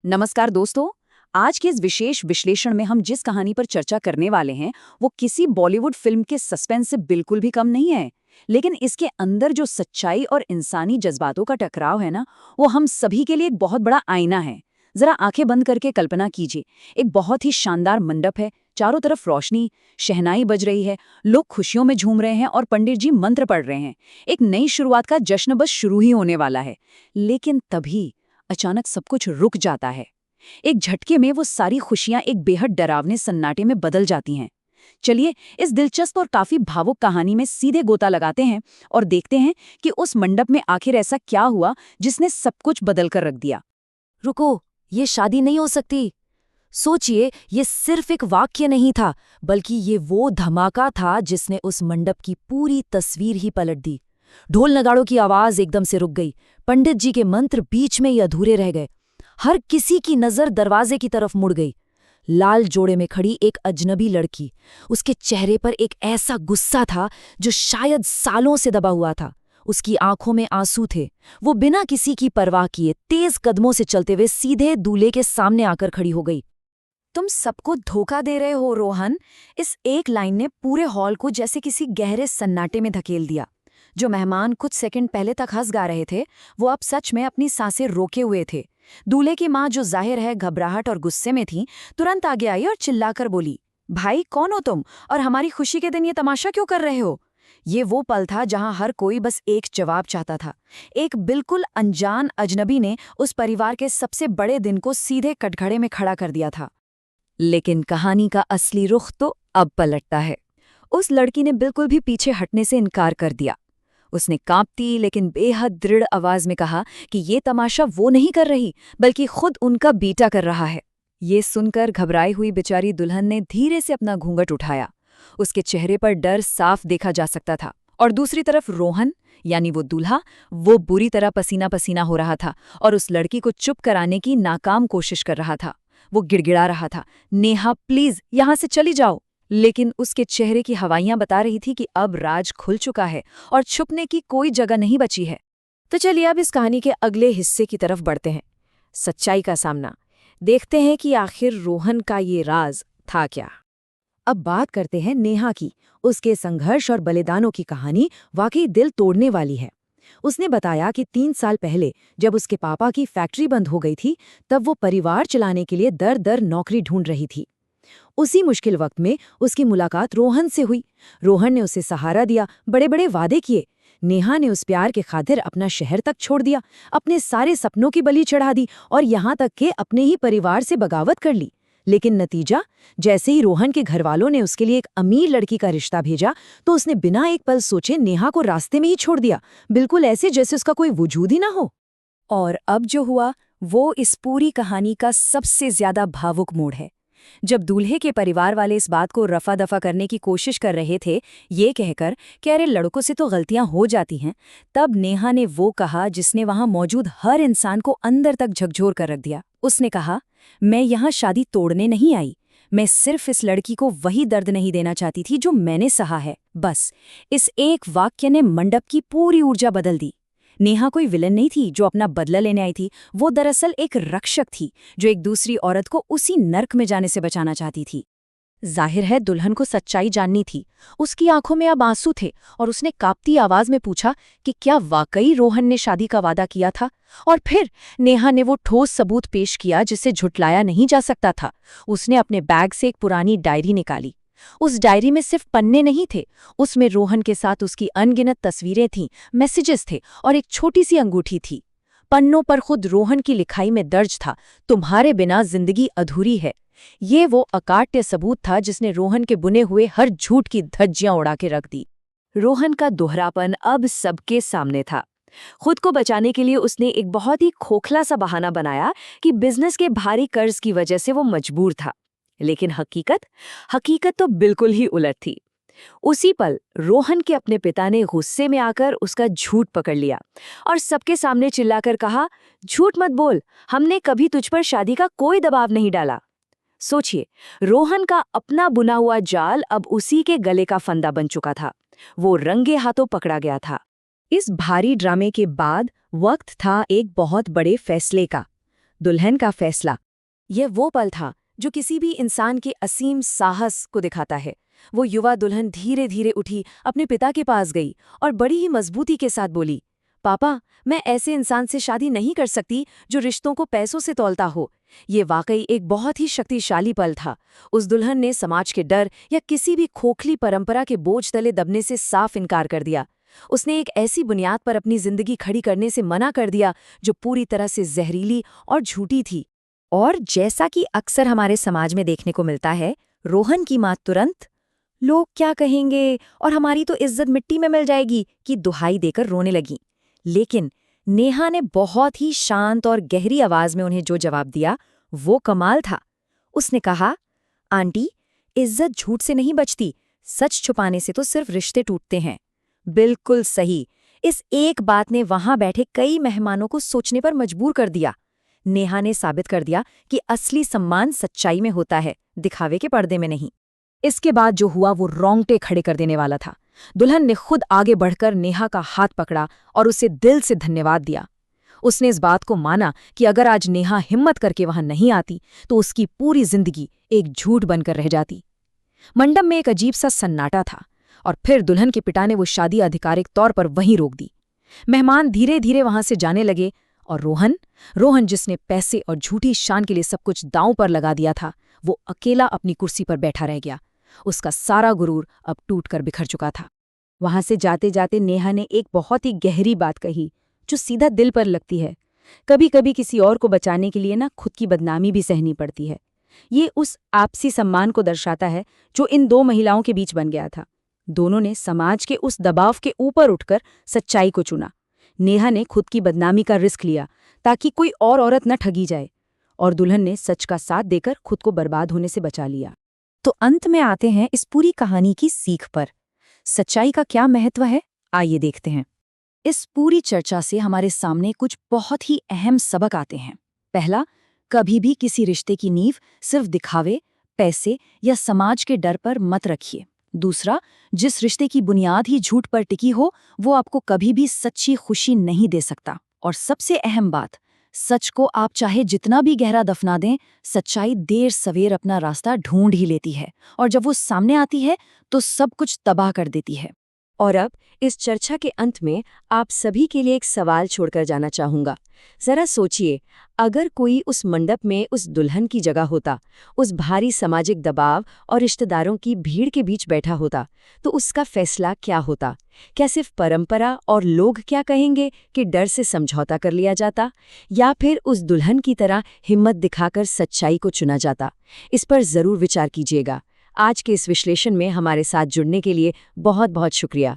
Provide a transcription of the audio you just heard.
नमस्कार दोस्तों। आज के इस विशेष विश्लेषण में हम जिस कहानी पर चर्चा करने वाले हैं वो किसी बॉलीवुड फिल्म के सस्पेंस से बिल्कुल भी कम नहीं है। लेकिन इसके अंदर जो सच्चाई और इंसानी जज्बातों का टकराव है ना, वो हम सभी के लिए एक बहुत बड़ा आईना है। जरा आंखें बंद करके कल्पना कीजिए, एक बहुत ही शानदार मंडप है, चारों तरफ रोशनी, शहनाई बज रही है, लोग खुशियों में झूम रहे हैं और पंडित जी मंत्र पढ़ रहे हैं। एक नई शुरुआत का जश्न बस शुरू ही होने वाला है। लेकिन तभी अचानक सब कुछ रुक जाता है। एक झटके में वो सारी खुशियां एक बेहद डरावने सन्नाटे में बदल जाती हैं। चलिए इस दिलचस्प और काफी भावुक कहानी में सीधे गोता लगाते हैं और देखते हैं कि उस मंडप में आखिर ऐसा क्या हुआ जिसने सब कुछ बदल कर रख दिया। रुको, ये शादी नहीं हो सकती। सोचिए, ये सिर्फ एक वाक्य नहीं था, बल्कि ये वो धमाका था जिसने उस मंडप की पूरी तस्वीर ही पलट दी। ढोल नगाड़ों की आवाज एकदम से रुक गई। पंडित जी के मंत्र बीच में ही अधूरे रह गए। हर किसी की नजर दरवाजे की तरफ मुड़ गई। लाल जोड़े में खड़ी एक अजनबी लड़की, उसके चेहरे पर एक ऐसा गुस्सा था जो शायद सालों से दबा हुआ था। उसकी आंखों में आंसू थे। वो बिना किसी की परवाह किए तेज कदमों से चलते हुए सीधे दूल्हे के सामने आकर खड़ी हो गई। तुम सबको धोखा दे रहे हो रोहन। इस एक लाइन ने पूरे हॉल को जैसे किसी गहरे सन्नाटे में धकेल दिया। जो मेहमान कुछ सेकंड पहले तक हंस गा रहे थे, वो अब सच में अपनी सांसें रोके हुए थे। दूल्हे की माँ, जो जाहिर है घबराहट और गुस्से में थी, तुरंत आगे आई और चिल्लाकर बोली, भाई कौन हो तुम और हमारी खुशी के दिन ये तमाशा क्यों कर रहे हो? ये वो पल था जहां हर कोई बस एक जवाब चाहता था। एक बिल्कुल अनजान अजनबी ने उस परिवार के सबसे बड़े दिन को सीधे कटघरे में खड़ा कर दिया था। लेकिन कहानी का असली रुख तो अब पलटता है। उस लड़की ने बिल्कुल भी पीछे हटने से इनकार कर दिया। उसने कांपती लेकिन बेहद दृढ़ आवाज में कहा कि ये तमाशा वो नहीं कर रही, बल्कि खुद उनका बेटा कर रहा है। ये सुनकर घबराई हुई बेचारी दुल्हन ने धीरे से अपना घूंघट उठाया। उसके चेहरे पर डर साफ देखा जा सकता था। और दूसरी तरफ रोहन, यानी वो दूल्हा, वो बुरी तरह पसीना पसीना हो रहा था और उस लड़की को चुप कराने की नाकाम कोशिश कर रहा था। वो गिड़गिड़ा रहा था, नेहा प्लीज यहां से चली जाओ। लेकिन उसके चेहरे की हवाइयां बता रही थी कि अब राज खुल चुका है और छुपने की कोई जगह नहीं बची है। तो चलिए अब इस कहानी के अगले हिस्से की तरफ बढ़ते हैं, सच्चाई का सामना। देखते हैं कि आखिर रोहन का ये राज था क्या। अब बात करते हैं नेहा की। उसके संघर्ष और बलिदानों की कहानी वाकई दिल तोड़ने वाली है। उसने बताया कि 3 साल पहले जब उसके पापा की फैक्ट्री बंद हो गई थी, तब वो परिवार चलाने के लिए दर दर नौकरी ढूंढ रही थी। उसी मुश्किल वक्त में उसकी मुलाकात रोहन से हुई। रोहन ने उसे सहारा दिया, बड़े बड़े वादे किए। नेहा ने उस प्यार के खातिर अपना शहर तक छोड़ दिया, अपने सारे सपनों की बलि चढ़ा दी और यहाँ तक कि अपने ही परिवार से बगावत कर ली। लेकिन नतीजा, जैसे ही रोहन के घरवालों ने उसके लिए एक अमीर लड़की का रिश्ता भेजा, तो उसने बिना एक पल सोचे नेहा को रास्ते में ही छोड़ दिया, बिल्कुल ऐसे जैसे उसका कोई वजूद ही ना हो। और अब जो हुआ वो इस पूरी कहानी का सबसे ज्यादा भावुक मोड़ है। जब दूल्हे के परिवार वाले इस बात को रफा दफा करने की कोशिश कर रहे थे, ये कहकर कि अरे लड़कों से तो गलतियां हो जाती हैं, तब नेहा ने वो कहा जिसने वहां मौजूद हर इंसान को अंदर तक झकझोर कर रख दिया। उसने कहा, मैं यहाँ शादी तोड़ने नहीं आई, मैं सिर्फ इस लड़की को वही दर्द नहीं देना चाहती थी जो मैंने सहा है। बस इस एक वाक्य ने मंडप की पूरी ऊर्जा बदल दी। नेहा कोई विलन नहीं थी जो अपना बदला लेने आई थी, वो दरअसल एक रक्षक थी जो एक दूसरी औरत को उसी नर्क में जाने से बचाना चाहती थी। जाहिर है दुल्हन को सच्चाई जाननी थी। उसकी आंखों में अब आंसू थे और उसने कांपती आवाज में पूछा कि क्या वाकई रोहन ने शादी का वादा किया था। और फिर नेहा ने वो ठोस सबूत पेश किया जिसे झुटलाया नहीं जा सकता था। उसने अपने बैग से एक पुरानी डायरी निकाली। उस डायरी में सिर्फ पन्ने नहीं थे, उसमें रोहन के साथ उसकी अनगिनत तस्वीरें थीं, मैसेजेस थे और एक छोटी सी अंगूठी थी। पन्नों पर खुद रोहन की लिखाई में दर्ज था, तुम्हारे बिना जिंदगी अधूरी है। ये वो अकाट्य सबूत था जिसने रोहन के बुने हुए हर झूठ की धज्जियां उड़ा के रख दी। रोहन का दोहरापन अब सबके सामने था। खुद को बचाने के लिए उसने एक बहुत ही खोखला सा बहाना बनाया कि बिजनेस के भारी कर्ज की वजह से वो मजबूर था। लेकिन हकीकत तो बिल्कुल ही उलट थी। उसी पल रोहन के अपने पिता ने गुस्से में आकर उसका झूठ पकड़ लिया और सबके सामने चिल्लाकर कहा, झूठ मत बोल, हमने कभी तुझ पर शादी का कोई दबाव नहीं डाला। सोचिए, रोहन का अपना बुना हुआ जाल अब उसी के गले का फंदा बन चुका था। वो रंगे हाथों पकड़ा गया था। इस भारी ड्रामे के बाद वक्त था एक बहुत बड़े फैसले का। दुल्हन का फैसला। यह वो पल था जो किसी भी इंसान के असीम साहस को दिखाता है। वो युवा दुल्हन धीरे धीरे उठी, अपने पिता के पास गई और बड़ी ही मजबूती के साथ बोली, पापा, मैं ऐसे इंसान से शादी नहीं कर सकती जो रिश्तों को पैसों से तौलता हो। ये वाकई एक बहुत ही शक्तिशाली पल था। उस दुल्हन ने समाज के डर या किसी भी खोखली परंपरा के बोझ तले दबने से साफ इनकार कर दिया। उसने एक ऐसी बुनियाद पर अपनी जिंदगी खड़ी करने से मना कर दिया जो पूरी तरह से जहरीली और झूठी थी। और जैसा कि अक्सर हमारे समाज में देखने को मिलता है, रोहन की मां तुरंत लोग क्या कहेंगे और हमारी तो इज्जत मिट्टी में मिल जाएगी की दुहाई देकर रोने लगी। लेकिन नेहा ने बहुत ही शांत और गहरी आवाज में उन्हें जो जवाब दिया वो कमाल था। उसने कहा, आंटी, इज्जत झूठ से नहीं बचती, सच छुपाने से तो सिर्फ रिश्ते टूटते हैं। बिल्कुल सही। इस एक बात ने वहां बैठे कई मेहमानों को सोचने पर मजबूर कर दिया। नेहा ने साबित कर दिया कि असली सम्मान सच्चाई में होता है, दिखावे के पर्दे में नहीं। इसके बाद जो हुआ वो रोंगटे खड़े कर देने वाला था। दुल्हन ने खुद आगे बढ़कर नेहा का हाथ पकड़ा और उसे दिल से धन्यवाद दिया। उसने इस बात को माना कि अगर आज नेहा हिम्मत करके वहां नहीं आती तो उसकी पूरी जिंदगी एक झूठ बनकर रह जाती। मंडप में एक अजीब सा सन्नाटा था और फिर दुल्हन के पिता ने वो शादी आधिकारिक तौर पर वहीं रोक दी। मेहमान धीरे धीरे वहां से जाने लगे और रोहन जिसने पैसे और झूठी शान के लिए सब कुछ दांव पर लगा दिया था, वो अकेला अपनी कुर्सी पर बैठा रह गया। उसका सारा गुरूर अब टूटकर बिखर चुका था। वहां से जाते जाते नेहा ने एक बहुत ही गहरी बात कही जो सीधा दिल पर लगती है। कभी कभी किसी और को बचाने के लिए ना खुद की बदनामी भी सहनी पड़ती है। ये उस आपसी सम्मान को दर्शाता है जो इन दो महिलाओं के बीच बन गया था। दोनों ने समाज के उस दबाव के ऊपर उठकर सच्चाई को चुना। नेहा ने खुद की बदनामी का रिस्क लिया ताकि कोई और औरत न ठगी जाए, और दुल्हन ने सच का साथ देकर खुद को बर्बाद होने से बचा लिया। तो अंत में आते हैं इस पूरी कहानी की सीख पर। सच्चाई का क्या महत्व है, आइए देखते हैं। इस पूरी चर्चा से हमारे सामने कुछ बहुत ही अहम सबक आते हैं। पहला, कभी भी किसी रिश्ते की नींव सिर्फ दिखावे, पैसे या समाज के डर पर मत रखिए। दूसरा, जिस रिश्ते की बुनियाद ही झूठ पर टिकी हो वो आपको कभी भी सच्ची खुशी नहीं दे सकता। और सबसे अहम बात, सच को आप चाहे जितना भी गहरा दफना दें, सच्चाई देर सवेर अपना रास्ता ढूंढ ही लेती है, और जब वो सामने आती है तो सब कुछ तबाह कर देती है। और अब इस चर्चा के अंत में आप सभी के लिए एक सवाल छोड़कर जाना चाहूंगा। जरा सोचिए, अगर कोई उस मंडप में उस दुल्हन की जगह होता, उस भारी सामाजिक दबाव और रिश्तेदारों की भीड़ के बीच बैठा होता, तो उसका फैसला क्या होता? क्या सिर्फ परंपरा और लोग क्या कहेंगे कि डर से समझौता कर लिया जाता, या फिर उस दुल्हन की तरह हिम्मत दिखाकर सच्चाई को चुना जाता? इस पर जरूर विचार कीजिएगा। आज के इस विश्लेषण में हमारे साथ जुड़ने के लिए बहुत बहुत शुक्रिया।